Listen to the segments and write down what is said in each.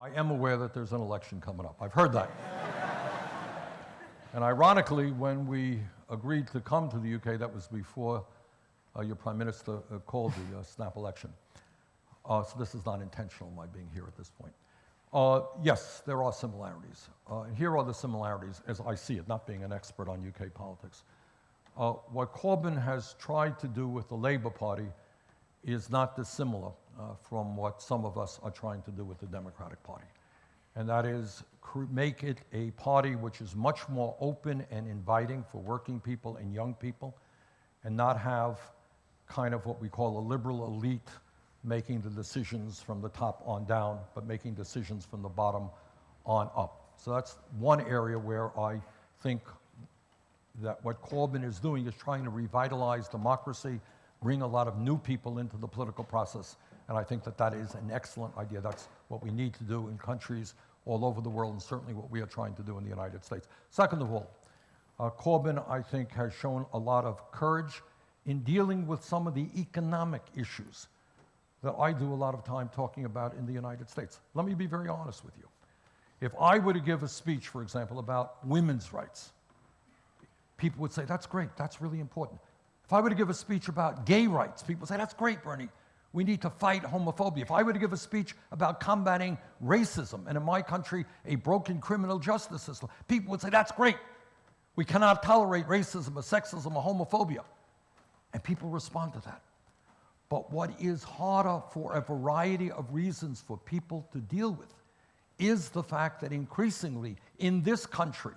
I am aware that there's an election coming up. I've heard that. And ironically, when we agreed to come to the UK, that was before your Prime Minister called the snap election. So this is not intentional, my being here at this point. Yes, there are similarities. Here are the similarities as I see it, not being an expert on UK politics. What Corbyn has tried to do with the Labour Party is not dissimilar from what some of us are trying to do with the Democratic Party. And that is make it a party which is much more open and inviting for working people and young people, and not have kind of what we call a liberal elite making the decisions from the top on down, but making decisions from the bottom on up. So that's one area where I think that what Corbyn is doing is trying to revitalize democracy, bring a lot of new people into the political process, and I think that that is an excellent idea. That's what we need to do in countries all over the world, and certainly what we are trying to do in the United States. Second of all, Corbyn, I think, has shown a lot of courage in dealing with some of the economic issues that I do a lot of time talking about in the United States. Let me be very honest with you. If I were to give a speech, for example, about women's rights, people would say, that's great, that's really important. If I were to give a speech about gay rights, people would say, that's great, Bernie, we need to fight homophobia. If I were to give a speech about combating racism, and in my country, a broken criminal justice system, people would say, that's great. We cannot tolerate racism or sexism or homophobia. And people respond to that. But what is harder for a variety of reasons for people to deal with is the fact that increasingly in this country,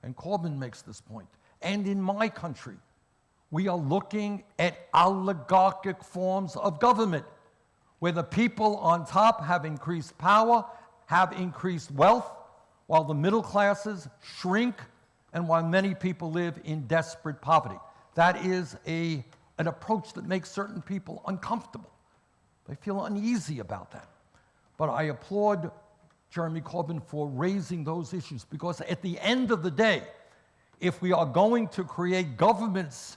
and Corbyn makes this point, and in my country, we are looking at oligarchic forms of government, where the people on top have increased power, have increased wealth, while the middle classes shrink, and while many people live in desperate poverty. That is an approach that makes certain people uncomfortable. They feel uneasy about that. But I applaud Jeremy Corbyn for raising those issues, because at the end of the day, if we are going to create governments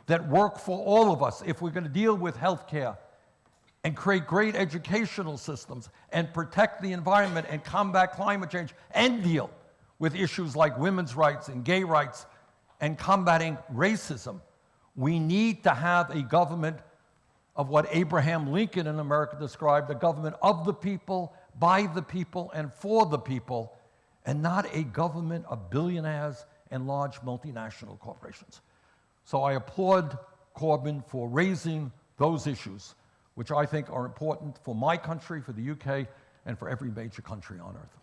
that work for all of us, if we're going to deal with healthcare and create great educational systems and protect the environment and combat climate change and deal with issues like women's rights and gay rights and combating racism, we need to have a government of what Abraham Lincoln in America described, a government of the people, by the people, and for the people, and not a government of billionaires and large multinational corporations. So I applaud Corbyn for raising those issues, which I think are important for my country, for the UK, and for every major country on earth.